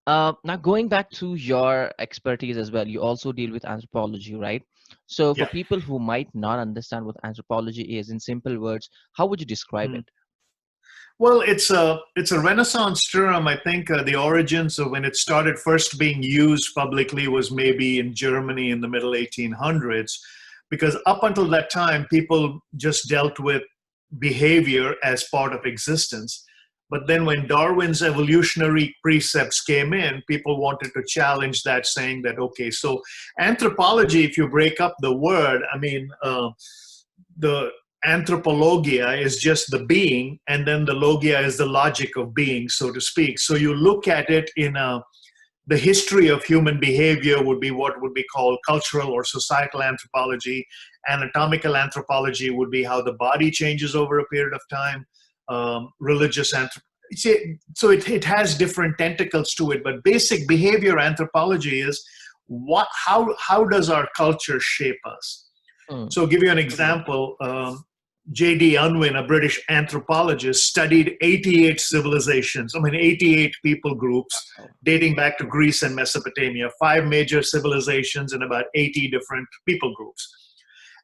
Now, going back to your expertise as well, you also deal with anthropology, right? So, for Yeah. people who might not understand what anthropology is, in simple words, how would you describe Hmm. it? Well, it's a Renaissance term. I think the origins of when it started first being used publicly was maybe in Germany in the middle 1800s, because up until that time, people just dealt with behavior as part of existence. But then when Darwin's evolutionary precepts came in, people wanted to challenge that, saying that, okay, so anthropology, if you break up the word, I mean, the anthropologia is just the being, and then the logia is the logic of being, so to speak. So you look at it in the history of human behavior would be what would be called cultural or societal anthropology. Anatomical anthropology would be how the body changes over a period of time. Religious anthropology. So it has different tentacles to it, but basic behavior anthropology is how does our culture shape us? Hmm. So, I'll give you an example. J.D. Unwin, a British anthropologist, studied 88 civilizations, I mean, 88 people groups Oh. dating back to Greece and Mesopotamia, five major civilizations and about 80 different people groups.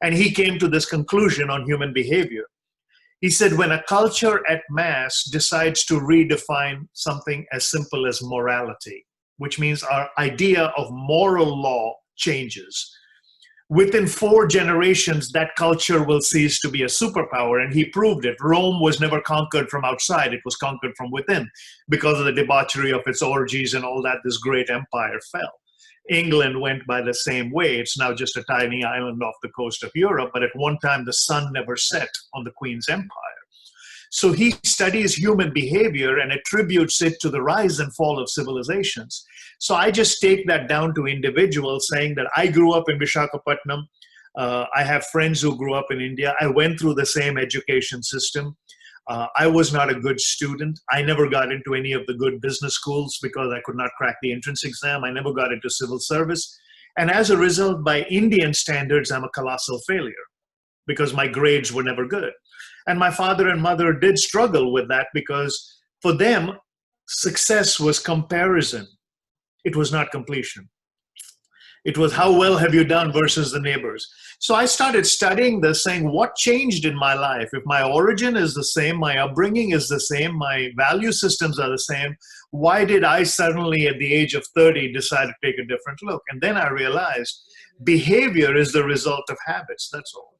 And he came to this conclusion on human behavior. He said, when a culture at mass decides to redefine something as simple as morality, which means our idea of moral law changes, within 4 generations, that culture will cease to be a superpower. And he proved it. Rome was never conquered from outside, it was conquered from within. Because of the debauchery of its orgies and all that, this great empire fell. England went by the same way. It's now just a tiny island off the coast of Europe, but at one time the sun never set on the Queen's empire. So he studies human behavior and attributes it to the rise and fall of civilizations. So I just take that down to individuals, saying that I grew up in Vishakhapatnam. I have friends who grew up in India. I went through the same education system. I was not a good student. I never got into any of the good business schools because I could not crack the entrance exam. I never got into civil service. And as a result, by Indian standards, I'm a colossal failure because my grades were never good. And my father and mother did struggle with that because for them, success was comparison. It was not completion. It was how well have you done versus the neighbors. So I started studying this, saying, what changed in my life? If my origin is the same, my upbringing is the same, my value systems are the same, why did I suddenly at the age of 30 decide to take a different look? And then I realized behavior is the result of habits. That's all.